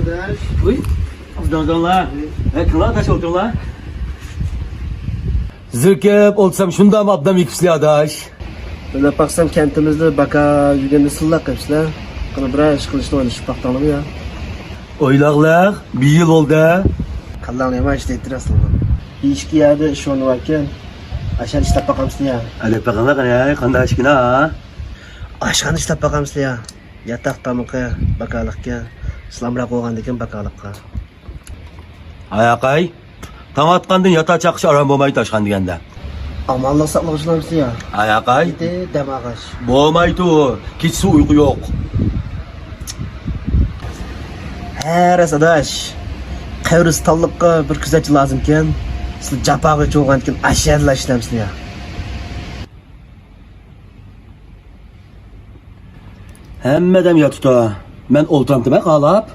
adaş. Uy, abdonlar. Kılar kaç oldun lan? Zirkep olsam şundan abdam ikisli adaş. Böyle baksam kentimizde baka yürüyeni sılak kapsılar. Kana bir iş kılıçlı oynayıp baktanım ya. Oylaklar, bir yıl oldu. Kallan yama işte ettir aslında. Bir işki yerde şu an varken aşağı işlep bakamsın ya. Hadi bakalım ya, kanda aşkına ha. Aşkan işlep bakamsın ya. Yatak pamuk'a bakalık'a. Islamrak olgandeken bakalık'a. Ayakay, tam atkandın yatağa çakış aram bomayı taşkan digende. Ama Allah saklamışlar ya. Ayakay, Gidi dem ağaç. bomaydı o, kitsi uyku yok. Her adaş. Kıbrıstallık'a bir küzatçı lazımken. Siz capağı çoğuğandeken aşağıda işlemsin ya. Hemmedem yatuta, ben oltantıma kalap.